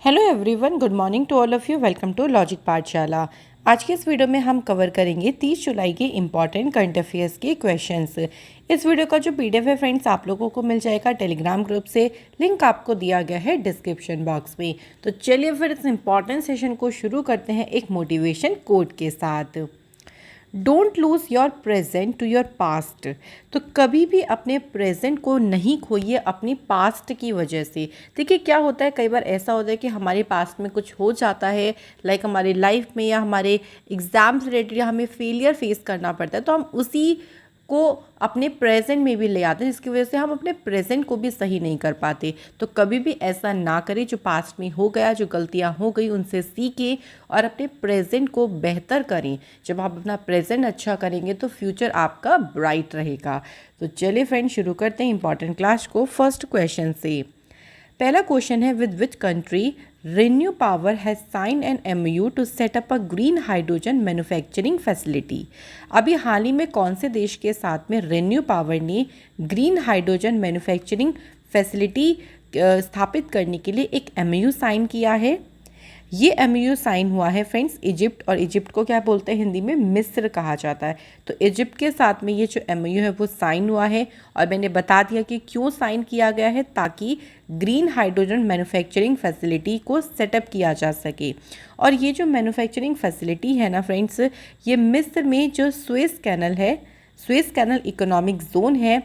Hello everyone, good morning to all of you. Welcome to logic Pathshala. आज के इस video में हम कवर करेंगे 30 जुलाई के इम्पॉर्टेंट करंट अफेयर्स के क्वेश्चंस। इस वीडियो का जो पीडीएफ है फ्रेंड्स आप लोगों को मिल जाएगा टेलीग्राम ग्रुप से। लिंक आपको दिया गया है डिस्क्रिप्शन बॉक्स में। तो चलिए फिर इस इम्पॉर्टेंट सेशन को शुरू करते हैं एक मोटिवेशन कोट के साथ। Don't lose your present to your past. तो कभी भी अपने प्रेजेंट को नहीं खोइए अपनी पास्ट की वजह से। देखिए क्या होता है, कई बार ऐसा होता है कि हमारे पास्ट में कुछ हो जाता है, लाइक हमारी लाइफ में या हमारे एग्ज़ाम से रिलेटेड या हमें फेलियर फेस करना पड़ता है, तो हम उसी को अपने प्रेजेंट में भी ले आते हैं, जिसकी वजह से हम अपने प्रेजेंट को भी सही नहीं कर पाते। तो कभी भी ऐसा ना करें। जो पास्ट में हो गया, जो गलतियां हो गई उनसे सीखें और अपने प्रेजेंट को बेहतर करें। जब आप अपना प्रेजेंट अच्छा करेंगे तो फ्यूचर आपका ब्राइट रहेगा। तो चलिए फ्रेंड शुरू करते हैं इंपॉर्टेंट क्लास को फर्स्ट क्वेश्चन से। पहला क्वेश्चन है, with which country ReNew Power has sign an MOU to set up a green hydrogen manufacturing facility. अभी हाल ही में कौन से देश के साथ में रेन्यू पावर ने ग्रीन हाइड्रोजन मैन्युफैक्चरिंग फैसिलिटी स्थापित करने के लिए एक MOU साइन किया है? ये MOU साइन हुआ है फ्रेंड्स इजिप्ट, और इजिप्ट को क्या बोलते हैं हिंदी में, मिस्र कहा जाता है। तो इजिप्ट के साथ में ये जो MOU है वो साइन हुआ है, और मैंने बता दिया कि क्यों साइन किया गया है, ताकि ग्रीन हाइड्रोजन मैन्युफैक्चरिंग फैसिलिटी को सेटअप किया जा सके। और ये जो मैन्युफैक्चरिंग फैसिलिटी है ना फ्रेंड्स, ये मिस्र में जो स्वेज कैनल है, स्वेज कैनल इकोनॉमिक जोन है,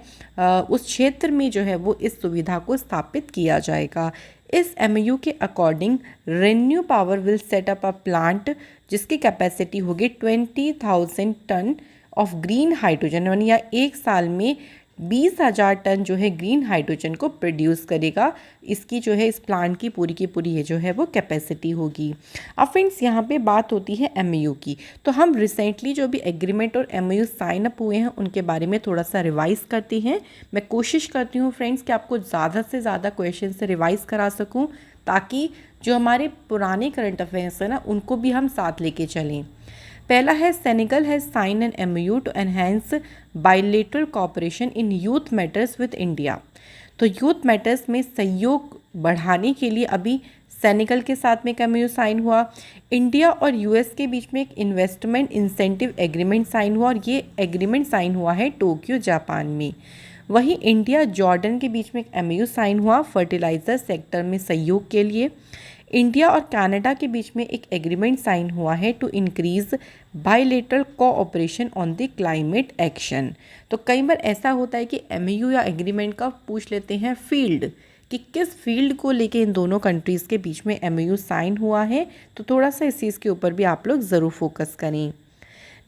उस क्षेत्र में जो है वो इस सुविधा को स्थापित किया जाएगा। इस MOU के according renew power will set up a plant जिसकी कैपेसिटी होगी 20,000 टन ऑफ ग्रीन हाइड्रोजन, या एक साल में 20,000 टन जो है ग्रीन हाइड्रोजन को प्रोड्यूस करेगा। इसकी जो है इस प्लांट की पूरी ये जो है वो कैपेसिटी होगी। अब फ्रेंड्स यहाँ पे बात होती है MOU की, तो हम रिसेंटली जो भी एग्रीमेंट और MOU साइन अप हुए हैं उनके बारे में थोड़ा सा रिवाइज़ करते हैं। मैं कोशिश करती हूँ फ्रेंड्स कि आपको ज़्यादा से ज़्यादा क्वेश्चन से रिवाइज़ करा सकूँ, ताकि जो हमारे पुराने करंट अफेयर्स हैं ना उनको भी हम साथ लेके चलें। पहला है, Senegal has sign an MOU to enhance bilateral cooperation in youth matters with India. तो यूथ मैटर्स में सहयोग बढ़ाने के लिए अभी सेनेगल के साथ में एक MOU साइन हुआ। इंडिया और US के बीच में एक इन्वेस्टमेंट इंसेंटिव एग्रीमेंट साइन हुआ, और ये एग्रीमेंट साइन हुआ है टोक्यो जापान में। वहीं इंडिया जॉर्डन के बीच में एक MOU साइन हुआ फर्टिलाइज़र सेक्टर में सहयोग के लिए। इंडिया और कनाडा के बीच में एक एग्रीमेंट साइन हुआ है to increase bilateral cooperation on the climate action. तो कई बार ऐसा होता है कि MOU या एग्रीमेंट का पूछ लेते हैं फील्ड, कि किस फील्ड को लेके इन दोनों कंट्रीज़ के बीच में MOU साइन हुआ है। तो थोड़ा सा इस चीज़ के ऊपर भी आप लोग ज़रूर फोकस करें।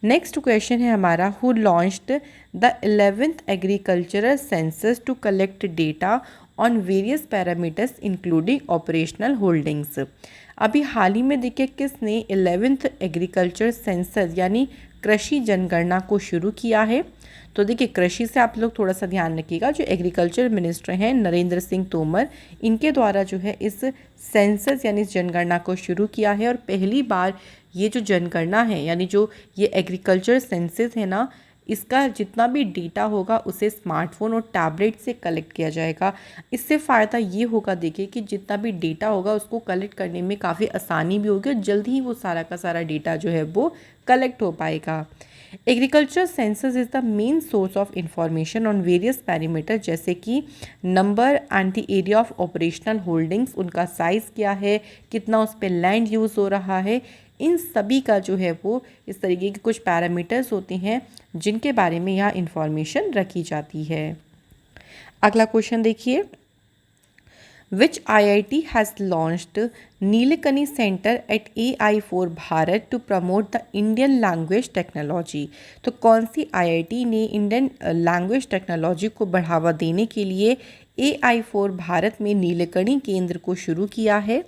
नेक्स्ट क्वेश्चन है हमारा, who launched the 11th agricultural census to collect data on various parameters including operational holdings. अभी हाल ही में देखिए किसने 11th एग्रीकल्चर सेंसस यानी कृषि जनगणना को शुरू किया है। तो देखिए कृषि से आप लोग थोड़ा सा ध्यान रखिएगा, जो एग्रीकल्चर मिनिस्टर हैं नरेंद्र सिंह तोमर, इनके द्वारा जो है इस सेंसस यानी इस जनगणना को शुरू किया है। और पहली बार ये जो जनगणना है यानी जो ये एग्रीकल्चर सेंसस है ना, इसका जितना भी डेटा होगा उसे स्मार्टफोन और टैबलेट से कलेक्ट किया जाएगा। इससे फ़ायदा ये होगा, देखिए कि जितना भी डेटा होगा उसको कलेक्ट करने में काफ़ी आसानी भी होगी, और जल्दी ही वो सारा का सारा डेटा जो है वो कलेक्ट हो पाएगा। Agriculture census is the main source of information on various parameter, जैसे कि number and the area of operational holdings, उनका साइज़ क्या है, कितना उस पर लैंड यूज़ हो रहा है, इन सभी का जो है वो इस तरीके के कुछ पैरामीटर्स होते हैं जिनके बारे में यहाँ इंफॉर्मेशन रखी जाती है। अगला क्वेश्चन देखिए, which IIT has launched Nilekani centre at AI4 Bharat to promote the Indian language technology. तो कौन सी IIT ने इंडियन लैंग्वेज टेक्नोलॉजी को बढ़ावा देने के लिए AI4 भारत में नीलकनी केंद्र को शुरू किया है?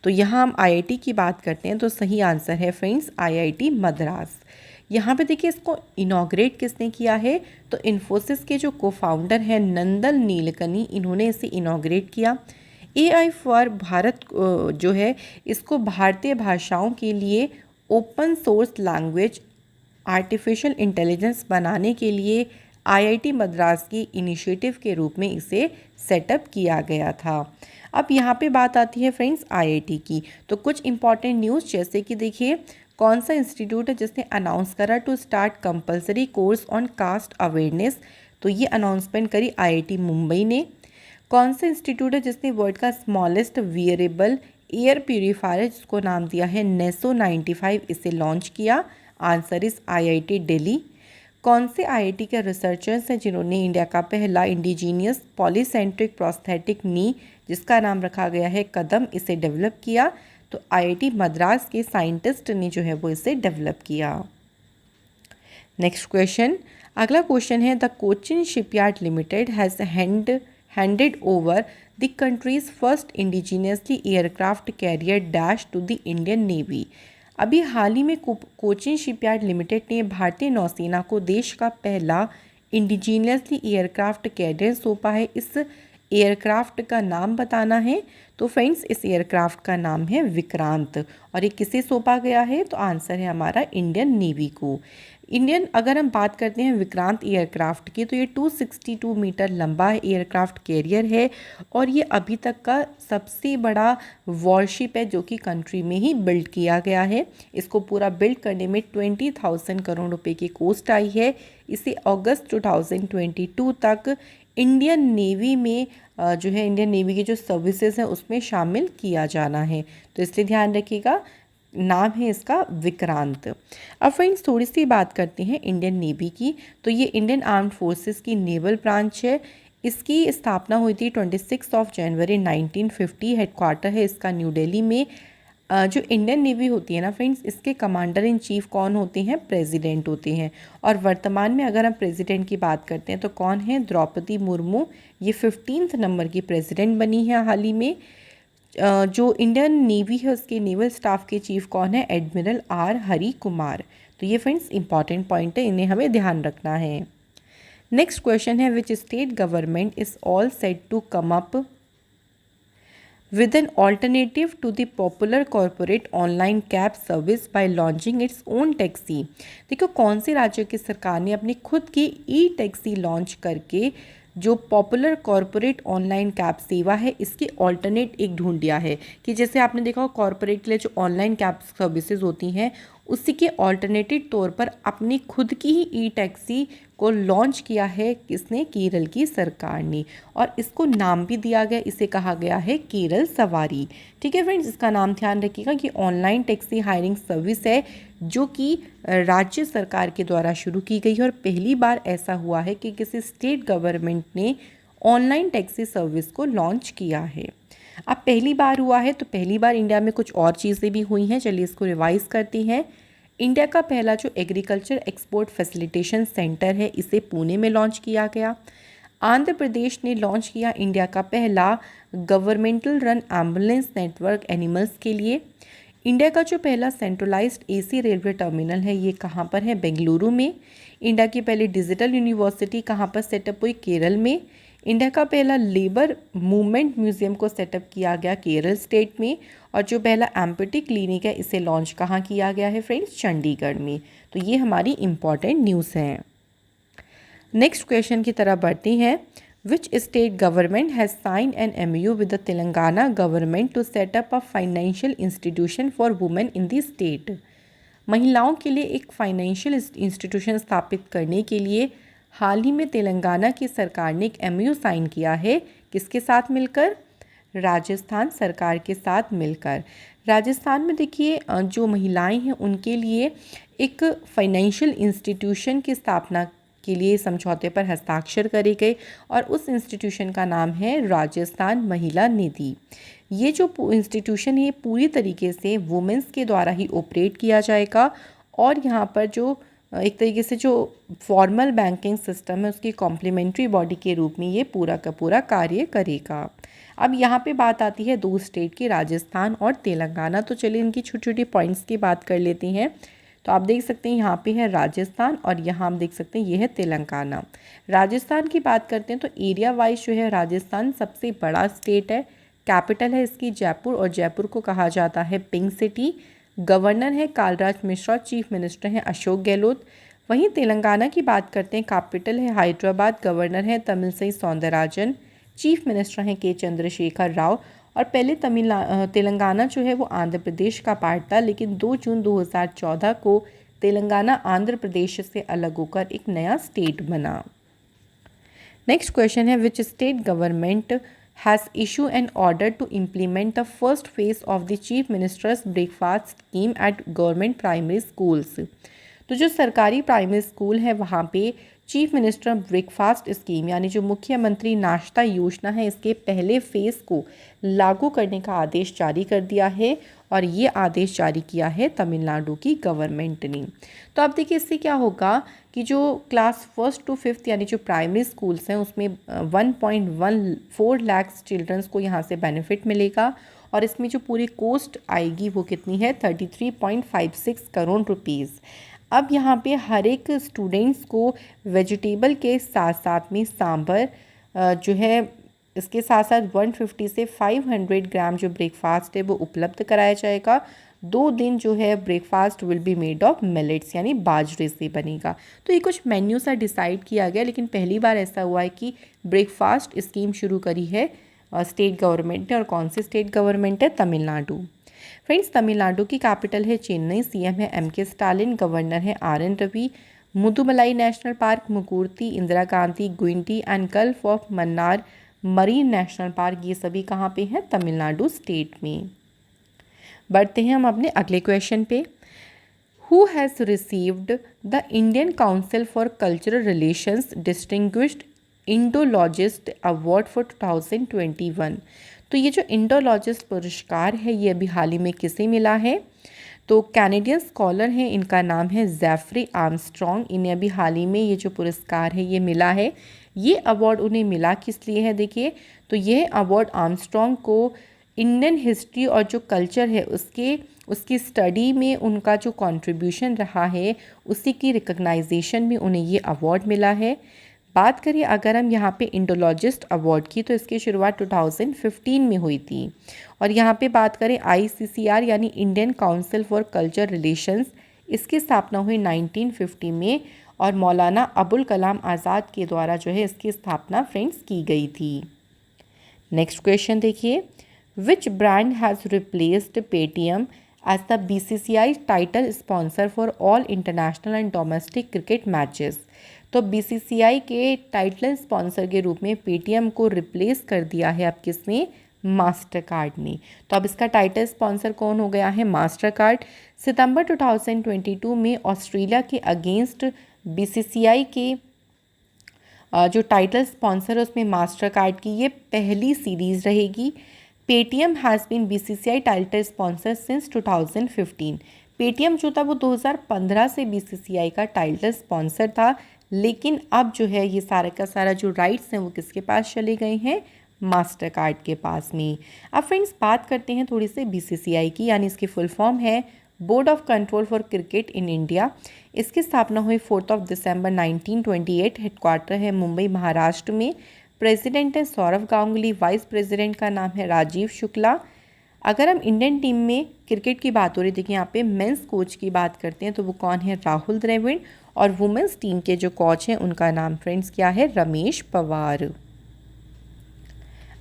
तो यहाँ हम IIT की बात करते हैं, तो सही आंसर है फ्रेंड्स IIT मद्रास। यहाँ पे देखिए इसको इनॉग्रेट किसने किया है, तो इन्फोसिस के जो को फाउंडर हैं नंदन नीलकनी, इन्होंने इसे इनॉग्रेट किया। AI4 भारत जो है इसको भारतीय भाषाओं के लिए open source language artificial intelligence बनाने के लिए IIT मद्रास की इनिशिएटिव के रूप में इसे सेटअप किया गया था। अब यहाँ पे बात आती है फ्रेंड्स आईआईटी की। तो कुछ इंपॉर्टेंट न्यूज़, जैसे कि देखिए कौन सा इंस्टीट्यूट है जिसने अनाउंस करा to start compulsory course on caste awareness, तो ये अनाउंसमेंट करी आईआईटी मुंबई ने। कौन सा इंस्टीट्यूट है जिसने वर्ल्ड का स्मॉलेस्ट वियरेबल एयर प्यूरीफायर जिसको नाम दिया है नेसो 95, इसे लॉन्च किया? Answer is IIT Delhi. कौन से आईआईटी के रिसर्चर्स हैं जिन्होंने इंडिया का पहला इंडिजीनियस पॉलीसेंट्रिक प्रोस्थेटिक नी जिसका नाम रखा गया है कदम, इसे डेवलप किया? तो आईआईटी मद्रास के साइंटिस्ट ने जो है वो इसे डेवलप किया। नेक्स्ट क्वेश्चन, अगला क्वेश्चन है the Cochin shipyard limited has handed over the country's first indigenously aircraft carrier dash to the Indian Navy। अभी हाल ही में कोचिन शिपयार्ड लिमिटेड ने भारतीय नौसेना को देश का पहला इंडिजीनियसली एयरक्राफ्ट कैरियर सौंपा है। इस एयरक्राफ्ट का नाम बताना है। तो फ्रेंड्स इस एयरक्राफ्ट का नाम है विक्रांत, और ये किसे सौंपा गया है? तो आंसर है हमारा इंडियन नेवी को। अगर हम बात करते हैं विक्रांत एयरक्राफ्ट की, तो ये 262 मीटर लंबा एयरक्राफ्ट कैरियर है और ये अभी तक का सबसे बड़ा वॉरशिप है जो कि कंट्री में ही बिल्ड किया गया है। इसको पूरा बिल्ड करने में 20,000 करोड़ रुपए की कॉस्ट आई है। इसे अगस्त 2022 तक इंडियन नेवी में जो है इंडियन नेवी की जो सर्विसेज हैं उसमें शामिल किया जाना है, तो इसलिए ध्यान रखिएगा नाम है इसका विक्रांत। अब फ्रेंड्स थोड़ी सी बात करते हैं इंडियन नेवी की। तो ये इंडियन आर्म्ड फोर्सेस की नेवल ब्रांच है। इसकी स्थापना हुई थी 26 जनवरी 1950। हेडक्वार्टर है इसका न्यू दिल्ली में। जो इंडियन नेवी होती है ना फ्रेंड्स, इसके कमांडर इन चीफ कौन होते हैं? प्रेसिडेंट होते हैं। और वर्तमान में अगर हम प्रेसिडेंट की बात करते हैं तो कौन है? द्रौपदी मुर्मू। ये 15th नंबर की प्रेसिडेंट बनी है हाल ही में। जो इंडियन नेवी है उसके नेवल स्टाफ के चीफ कौन है? Admiral R Hari Kumar. तो ये फ्रेंड्स इंपॉर्टेंट पॉइंट है, इन्हें हमें ध्यान रखना है। नेक्स्ट क्वेश्चन है which state government is all set to come up with an alternative to the popular corporate online cab service by launching its own taxi। देखो कौन से राज्य की सरकार ने अपनी खुद की ई टैक्सी लॉन्च करके जो पॉपुलर कॉरपोरेट ऑनलाइन कैब सेवा है इसकी ऑल्टरनेट एक ढूंढ लिया है। कि जैसे आपने देखा हो कॉरपोरेट के लिए जो ऑनलाइन कैब सर्विसेज होती हैं उसी के ऑल्टरनेटिव तौर पर अपनी खुद की ही ई टैक्सी को लॉन्च किया है। किसने? केरल की सरकार ने। और इसको नाम भी दिया गया, इसे कहा गया है केरल सवारी। ठीक है फ्रेंड्स, इसका नाम ध्यान रखिएगा कि ऑनलाइन टैक्सी हायरिंग सर्विस है जो कि राज्य सरकार के द्वारा शुरू की गई है। और पहली बार ऐसा हुआ है कि किसी स्टेट गवर्नमेंट ने ऑनलाइन टैक्सी सर्विस को लॉन्च किया है। अब पहली बार हुआ है तो पहली बार इंडिया में कुछ और चीज़ें भी हुई हैं, चलिए इसको रिवाइज करती हैं। इंडिया का पहला जो एग्रीकल्चर एक्सपोर्ट फैसिलिटेशन सेंटर है इसे पुणे में लॉन्च किया गया। आंध्र प्रदेश ने लॉन्च किया इंडिया का पहला governmental run ambulance network animals के लिए। इंडिया का जो पहला सेंट्रलाइज्ड एसी रेलवे टर्मिनल है ये कहाँ पर है? बेंगलुरु में। इंडिया की पहली डिजिटल यूनिवर्सिटी कहाँ पर सेटअप हुई? केरल में। इंडिया का पहला लेबर मूवमेंट म्यूजियम को सेटअप किया गया केरल स्टेट में। और जो पहला एम्पटी क्लिनिक है इसे लॉन्च कहाँ किया गया है फ्रेंड्स? चंडीगढ़ में। तो ये हमारी इंपॉर्टेंट न्यूज़ हैं। नेक्स्ट क्वेश्चन की तरफ बढ़ती हैं। Which state government has sign an MOU with the Telangana government to set up a financial institution for women in the state. महिलाओं के लिए एक फाइनेंशियल इंस्टीट्यूशन स्थापित करने के लिए हाल ही में तेलंगाना की सरकार ने एक MOU साइन किया है। किसके साथ मिलकर? राजस्थान सरकार के साथ मिलकर। राजस्थान में देखिए जो महिलाएं हैं उनके लिए एक फाइनेंशियल इंस्टीट्यूशन की स्थापना के लिए समझौते पर हस्ताक्षर करे गए और उस इंस्टीट्यूशन का नाम है राजस्थान महिला निधि। ये जो इंस्टीट्यूशन है पूरी तरीके से वुमेंस के द्वारा ही ऑपरेट किया जाएगा और यहाँ पर जो एक तरीके से जो फॉर्मल बैंकिंग सिस्टम है उसकी कॉम्प्लीमेंट्री बॉडी के रूप में ये पूरा का पूरा कार्य करेगा। अब यहाँ पे बात आती है दो स्टेट की, राजस्थान और तेलंगाना। तो चलिए इनकी छोटी छोटी पॉइंट्स की बात कर लेते हैं। तो आप देख सकते हैं यहाँ पे है राजस्थान और यहाँ हम देख सकते हैं ये है तेलंगाना। राजस्थान की बात करते हैं तो एरिया वाइज जो है राजस्थान सबसे बड़ा स्टेट है। कैपिटल है इसकी जयपुर और जयपुर को कहा जाता है पिंक सिटी। गवर्नर है कालराज मिश्रा, चीफ मिनिस्टर हैं अशोक गहलोत। वहीं तेलंगाना की बात करते हैं, कैपिटल है हैदराबाद, गवर्नर है तमिलसाई सौंदरराजन, चीफ मिनिस्टर हैं के चंद्रशेखर राव और पहले तेलंगाना जो है वो आंध्र प्रदेश का पार्ट था, लेकिन 2 जून 2014 को तेलंगाना आंध्र प्रदेश से अलग होकर एक नया स्टेट बना। नेक्स्ट क्वेश्चन है which state government has issue an order to implement the first phase of the chief minister's breakfast scheme at government primary schools. तो जो सरकारी प्राइमरी स्कूल है वहाँ पे चीफ मिनिस्टर ब्रेकफास्ट स्कीम यानी जो मुख्यमंत्री नाश्ता योजना है इसके पहले फेज़ को लागू करने का आदेश जारी कर दिया है, और ये आदेश जारी किया है तमिलनाडु की गवर्नमेंट ने। तो अब देखिए इससे क्या होगा कि जो क्लास 1 to 5 यानी जो प्राइमरी स्कूल्स हैं उसमें 1.14 लाख चिल्ड्रंस को यहाँ से बेनिफिट मिलेगा, और इसमें जो पूरी कॉस्ट आएगी वो कितनी है 33.56 करोड़ रुपीज़। अब यहाँ पे हर एक स्टूडेंट्स को वेजिटेबल के साथ साथ में सांभर जो है इसके साथ साथ 150 से 500 ग्राम जो ब्रेकफास्ट है वो उपलब्ध कराया जाएगा। 2 दिन जो है breakfast will be made of millets यानी बाजरे से बनेगा। तो ये कुछ मेन्यू सा डिसाइड किया गया, लेकिन पहली बार ऐसा हुआ है कि ब्रेकफास्ट स्कीम शुरू करी है स्टेट गवर्नमेंट ने, और कौन सी स्टेट गवर्नमेंट है तमिलनाडु। फ्रेंड्स तमिलनाडु की कैपिटल है चेन्नई, सीएम है एमके स्टालिन, गवर्नर है RN Ravi. Mudumalai national park, Mukurthi, Indira Gandhi, Guindy and gulf of Mannar marine national park, ये सभी कहाँ पे हैं तमिलनाडु स्टेट में। बढ़ते हैं हम अपने अगले क्वेश्चन पे। Who has received the Indian council for cultural relations distinguished Indologist award for 2021। तो ये जो इंडोलॉजिस्ट पुरस्कार है ये अभी हाल ही में किसे मिला है? तो कैनेडियन स्कॉलर हैं, इनका नाम है जेफरी आर्मस्ट्रॉन्ग। इन्हें अभी हाल ही में ये जो पुरस्कार है ये मिला है। ये अवार्ड उन्हें मिला किस लिए है देखिए, तो यह अवार्ड आर्मस्ट्रॉन्ग को इंडियन हिस्ट्री और जो कल्चर है उसकी स्टडी में उनका जो कंट्रीब्यूशन रहा है उसी की रिकग्नाइजेशन में उन्हें ये अवार्ड मिला है। बात करें अगर हम यहाँ पे इंडोलॉजिस्ट अवार्ड की, तो इसकी शुरुआत 2015 में हुई थी, और यहाँ पे बात करें ICCR यानी Indian council for culture relations, इसकी स्थापना हुई 1950 में, और मौलाना अबुल कलाम आज़ाद के द्वारा जो है इसकी स्थापना फ्रेंड्स की गई थी। नेक्स्ट क्वेश्चन देखिए, which brand has replaced Paytm as the BCCI title sponsor for all international and domestic cricket matches. तो BCCI के टाइटल स्पॉन्सर के रूप में पेटीएम को रिप्लेस कर दिया है अब किसने? मास्टर कार्ड ने। तो अब इसका टाइटल स्पॉन्सर कौन हो गया है? Master card. सितंबर 2022 में ऑस्ट्रेलिया के अगेंस्ट BCCI के जो टाइटल स्पॉन्सर है उसमें मास्टर कार्ड की ये पहली सीरीज़ रहेगी। Paytm has been BCCI title sponsor since 2015। Paytm जो था वो 2015 से BCCI का टाइटल स्पॉन्सर था, लेकिन अब जो है ये सारा का सारा जो राइट्स हैं वो किसके पास चले गए हैं? मास्टर कार्ड के पास में। अब फ्रेंड्स बात करते हैं थोड़ी सी BCCI की, यानी इसकी फुल फॉर्म है board of control for cricket in India. इसकी स्थापना हुई 4 दिसंबर 1928। हेडक्वार्टर है मुंबई महाराष्ट्र में। प्रेसिडेंट है सौरव गांगुली। वाइस प्रेसिडेंट का नाम है राजीव शुक्ला। अगर हम इंडियन टीम में क्रिकेट की बात हो रही, देखिए यहाँ पे मेंस कोच की बात करते हैं तो वो कौन है? राहुल द्रविड़। और वुमेंस टीम के जो कोच हैं उनका नाम फ्रेंड्स क्या है? रमेश पवार।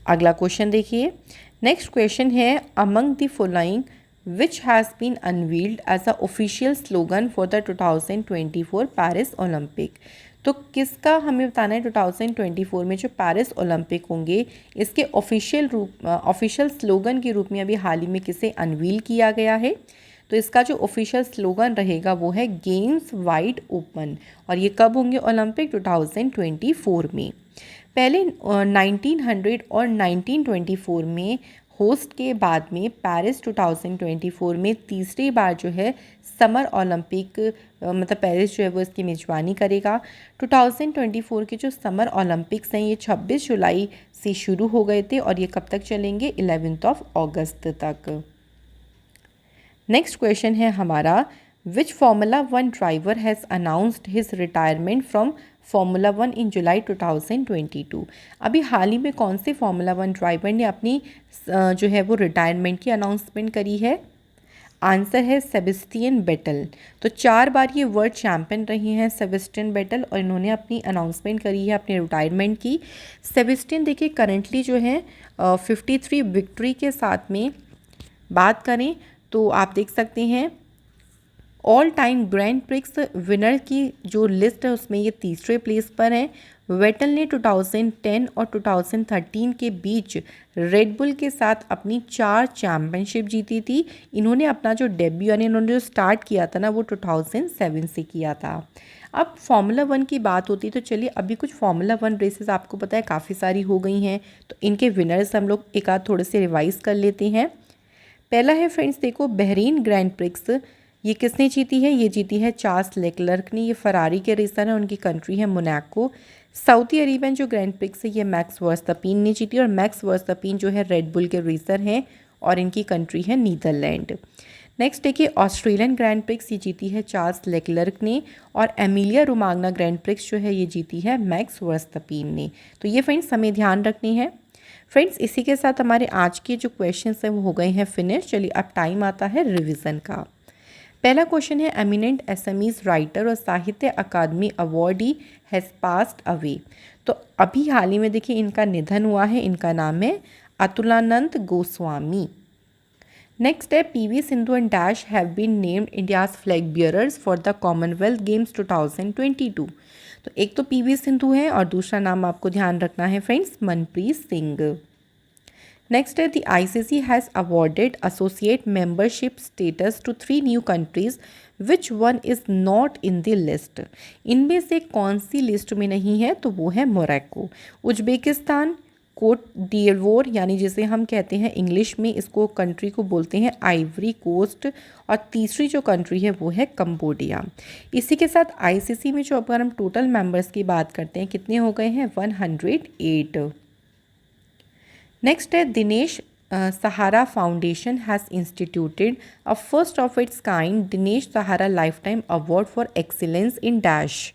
अगला क्वेश्चन देखिए, नेक्स्ट क्वेश्चन है among the following which has been unveiled as a official slogan for the 2024 Paris Olympic. तो किसका हमें बताना है 2024 में जो पेरिस ओलंपिक होंगे इसके ऑफिशियल स्लोगन के रूप में अभी हाल ही में किसे अनवील किया गया है? तो इसका जो ऑफिशियल स्लोगन रहेगा वो है गेम्स वाइड ओपन, और ये कब होंगे ओलंपिक? 2024 में। पहले 1900 और 1924 में होस्ट के बाद में पेरिस 2024 में तीसरी बार जो है समर ओलंपिक मतलब पेरिस जो है वो इसकी मेज़बानी करेगा। 2024 के जो समर ओलंपिक्स हैं ये 26 जुलाई से शुरू हो गए थे और ये कब तक चलेंगे? 11 अगस्त तक। नेक्स्ट क्वेश्चन है हमारा, विच Formula 1 driver has announced his retirement from Formula 1 इन जुलाई 2022। अभी हाल ही में कौन से Formula 1 ड्राइवर ने अपनी जो है वो रिटायरमेंट की अनाउंसमेंट करी है? आंसर है सेबेस्टियन बेटल। तो 4 बार ये वर्ल्ड चैम्पियन रही हैं सेबेस्टियन बेटल, और इन्होंने अपनी अनाउंसमेंट करी है अपने रिटायरमेंट की। सेबेस्टियन देखिए करंटली जो है 53 विक्ट्री के साथ में बात करें तो आप देख सकते हैं all time grand prix winner की जो लिस्ट है उसमें ये तीसरे प्लेस पर हैं। वेटल ने 2010 और 2013 के बीच रेडबुल के साथ अपनी 4 चैम्पियनशिप जीती थी। इन्होंने अपना जो डेब्यू यानी इन्होंने जो स्टार्ट किया था ना वो 2007 से किया था। अब फार्मूला 1 की बात होती तो चलिए अभी कुछ फार्मूला 1 रेसेस आपको पता है काफ़ी सारी हो गई हैं, तो इनके विनर्स हम लोग एक आध थोड़े से रिवाइज कर लेते हैं। पहला है फ्रेंड्स देखो बहरीन ग्रैंड प्रिक्स, ये किसने जीती है? ये जीती है चार्ल्स लेक्लर्क ने। ये फरारी के रेसर हैं, उनकी कंट्री है मोनाको। सऊदी अरेबियन जो ग्रैंड प्रिक्स है ये मैक्स वर्स्टैपिन ने जीती, और मैक्स वर्स्टैपिन जो है रेडबुल के रेसर हैं और इनकी कंट्री है नीदरलैंड। नेक्स्ट देखिए ऑस्ट्रेलियन ग्रैंड प्रिक्स, ये जीती है चार्ल्स लेक्लर्क ने, और एमिलिया रोमाग्ना ग्रैंड प्रिक्स जो है ये जीती है मैक्स वर्स्टैपिन ने। तो ये फ्रेंड्स हमें ध्यान रखनी है। फ्रेंड्स इसी के साथ हमारे आज के जो क्वेश्चंस हैं वो हो गए हैं फिनिश। चलिए अब टाइम आता है रिवीजन का। पहला क्वेश्चन है एमिनेंट एसएमईज राइटर और साहित्य अकादमी अवार्डी हैज़ पास्ड अवे। तो अभी हाल ही में देखिए इनका निधन हुआ है, इनका नाम है अतुलानंद गोस्वामी। नेक्स्ट है PV Sindhu and dash have been named India's flag bearers for the Commonwealth Games 2022। तो एक तो पीवी सिंधु है और दूसरा नाम आपको ध्यान रखना है फ्रेंड्स मनप्रीत सिंह। नेक्स्ट है the ICC has awarded associate membership status to 3 new countries which one is not in the list. इनमें से कौन सी लिस्ट में नहीं है? तो वो है मोरक्को, उज्बेकिस्तान, कोट डिवोर यानी जिसे हम कहते हैं इंग्लिश में इसको कंट्री को बोलते हैं आइवरी कोस्ट, और तीसरी जो कंट्री है वो है कंबोडिया। इसी के साथ आईसीसी में जो अगर हम टोटल मेंबर्स की बात करते हैं कितने हो गए हैं 108। नेक्स्ट है Dinesh Sahara foundation has instituted a first of its kind Dinesh Sahara lifetime award for excellence in dash.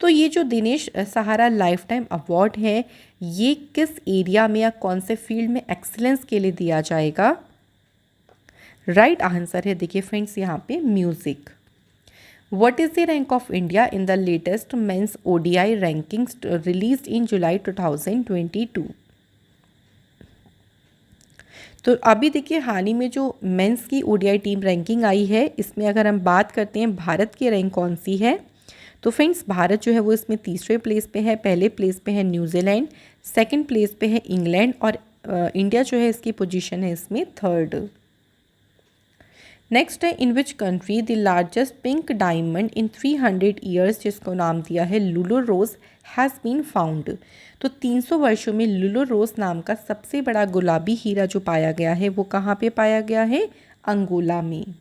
तो ये जो Dinesh Sahara lifetime award है ये किस एरिया में या कौन से फील्ड में एक्सीलेंस के लिए दिया जाएगा? राइट आंसर है देखिए फ्रेंड्स यहाँ पे music. What is the rank of India in the latest men's ODI rankings released in July 2022? तो अभी देखिए हाल ही में जो मेंस की ओडीआई टीम रैंकिंग आई है इसमें अगर हम बात करते हैं भारत की रैंक कौन सी है, तो फ्रेंड्स भारत जो है वो इसमें तीसरे प्लेस पे है। पहले प्लेस पे है न्यूजीलैंड, सेकंड प्लेस पे है इंग्लैंड, और इंडिया जो है इसकी पोजीशन है इसमें थर्ड। नेक्स्ट है in which country the largest pink diamond in 300 years, जिसको नाम दिया है Lulo Rose, has been found. तो 300 वर्षों में लुलो रोज नाम का सबसे बड़ा गुलाबी हीरा जो पाया गया है वो कहाँ पे पाया गया है? अंगोला में।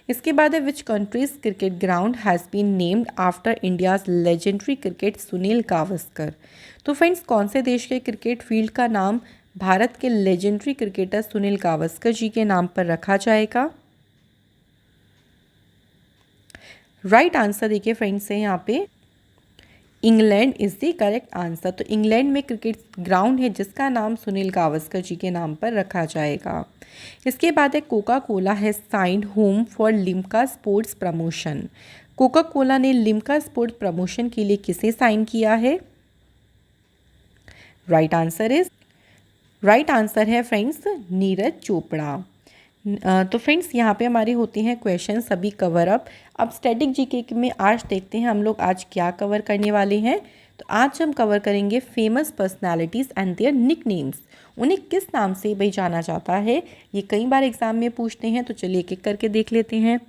इसके बाद है which country's cricket ground has been named after India's legendary cricket Sunil Gavaskar. तो फ्रेंड्स कौन से देश के क्रिकेट फील्ड का नाम भारत के लेजेंडरी क्रिकेटर सुनील गावस्कर जी के नाम पर रखा जाएगा? राइट आंसर देखिए फ्रेंड्स है यहाँ पे England is the correct answer. तो इंग्लैंड में क्रिकेट ग्राउंड है जिसका नाम सुनील गावस्कर जी के नाम पर रखा जाएगा। इसके बाद है Coca Cola has signed home for Limca sports promotion. Coca Cola ने लिम्का स्पोर्ट्स प्रमोशन के लिए किसे साइन किया है? राइट आंसर है फ्रेंड्स नीरज चोपड़ा। तो फ्रेंड्स यहाँ पे हमारे होते हैं क्वेश्चन सभी कवर अप। अब स्टैटिक जीके में आज देखते हैं हम लोग आज क्या कवर करने वाले हैं। तो आज हम कवर करेंगे famous personalities and their nicknames. उन्हें किस नाम से भाई जाना जाता है, ये कई बार एग्जाम में पूछते हैं, तो चलिए एक एक करके देख लेते हैं।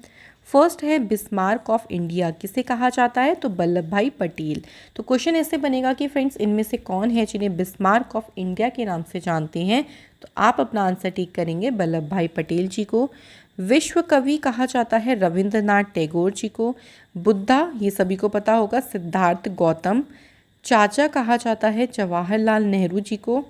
फर्स्ट है बिस्मार्क ऑफ इंडिया, किसे कहा जाता है? तो वल्लभ भाई पटेल। तो क्वेश्चन ऐसे बनेगा कि फ्रेंड्स इनमें से कौन है जिन्हें बिस्मार्क ऑफ इंडिया के नाम से जानते हैं? तो आप अपना आंसर टिक करेंगे वल्लभ भाई पटेल जी को। विश्व कवि कहा जाता है रविंद्रनाथ टैगोर जी को। बुद्धा ये सभी को पता होगा सिद्धार्थ गौतम। चाचा कहा जाता है जवाहरलाल नेहरू जी को।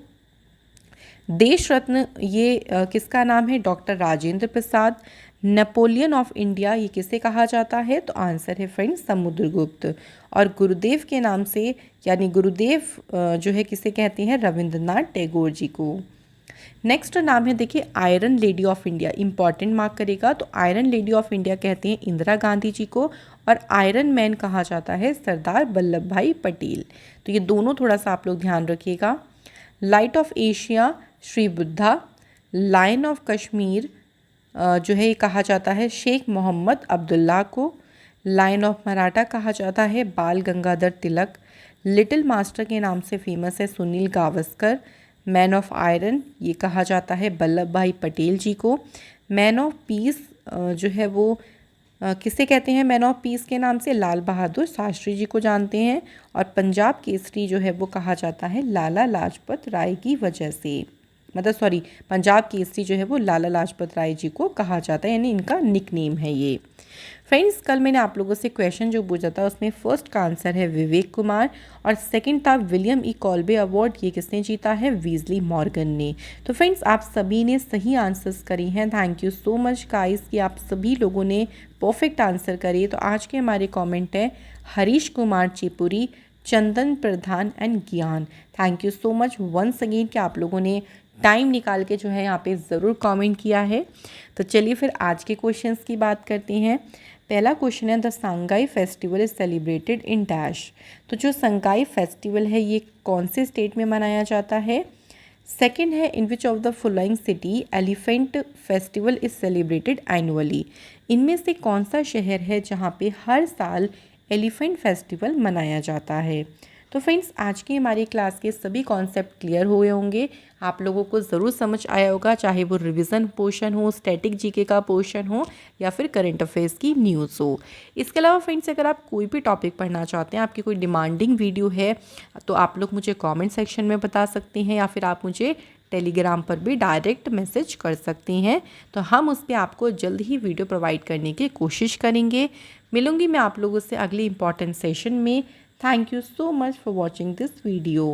देश रत्न ये किसका नाम है? Doctor Rajendra Prasad. Napoleon of India ये किसे कहा जाता है? तो आंसर है फ्रेंड्स समुद्रगुप्त। और गुरुदेव के नाम से यानी गुरुदेव जो है किसे कहते हैं? रविंद्रनाथ टैगोर जी को। नेक्स्ट नाम है देखिए iron lady of India, important mark करेगा। तो आयरन लेडी ऑफ इंडिया कहते हैं इंदिरा गांधी जी को, और आयरन मैन कहा जाता है सरदार वल्लभ भाई पटेल। तो ये दोनों थोड़ा सा आप लोग ध्यान रखिएगा। Light of Asia Shri Buddha, lion of Kashmir जो है ये कहा जाता है शेख मोहम्मद अब्दुल्ला को, लायन ऑफ मराठा कहा जाता है बाल गंगाधर तिलक, लिटिल मास्टर के नाम से फेमस है Sunil Gavaskar, man of iron ये कहा जाता है वल्लभ भाई पटेल जी को, मैन ऑफ पीस जो है वो किसे कहते हैं मैन ऑफ पीस के नाम से, लाल बहादुर शास्त्री जी को जानते हैं, और पंजाब केसरी जो है वो कहा जाता है लाला लाजपत राय की वजह से, मतलब सॉरी पंजाब केसरी जो है वो लाला लाजपत राय जी को कहा जाता है, यानी इनका निक नेम है ये। फ्रेंड्स कल मैंने आप लोगों से क्वेश्चन जो पूछा था उसमें फर्स्ट का आंसर है विवेक कुमार, और सेकंड था विलियम ई कॉल्बे अवार्ड, ये किसने जीता है, वीजली मॉर्गन ने। तो फ्रेंड्स आप सभी ने सही आंसर्स करी हैं, thank you so much guys कि आप सभी लोगों ने परफेक्ट आंसर करिए। तो आज के हमारे कॉमेंट है Harish Kumar Chipuri, Chandan Pradhan and Gyan. Thank you so much once again कि आप लोगों ने टाइम निकाल के जो है यहाँ पे ज़रूर कमेंट किया है। तो चलिए फिर आज के क्वेश्चंस की बात करते हैं। पहला क्वेश्चन है the Sangai festival is celebrated in dash. तो जो संगाई फेस्टिवल है ये कौन से स्टेट में मनाया जाता है। सेकंड है in which of the following city elephant festival is celebrated annually. इनमें से कौन सा शहर है जहाँ पे हर साल एलिफेंट फेस्टिवल मनाया जाता है। तो फ्रेंड्स आज की हमारी क्लास के सभी कॉन्सेप्ट क्लियर हुए होंगे, आप लोगों को ज़रूर समझ आया होगा, चाहे वो रिवीजन पोर्शन हो, स्टैटिक जीके का पोर्शन हो, या फिर करंट अफेयर्स की न्यूज़ हो। इसके अलावा फ्रेंड्स अगर आप कोई भी टॉपिक पढ़ना चाहते हैं, आपकी कोई डिमांडिंग वीडियो है, तो आप लोग मुझे कमेंट सेक्शन में बता सकते हैं, या फिर आप मुझे टेलीग्राम पर भी डायरेक्ट मैसेज कर सकती हैं। तो हम उस पर आपको जल्द ही वीडियो प्रोवाइड करने की कोशिश करेंगे। मिलूंगी मैं आप लोगों से अगले इंपॉर्टेंट सेशन में। Thank you so much for watching this video.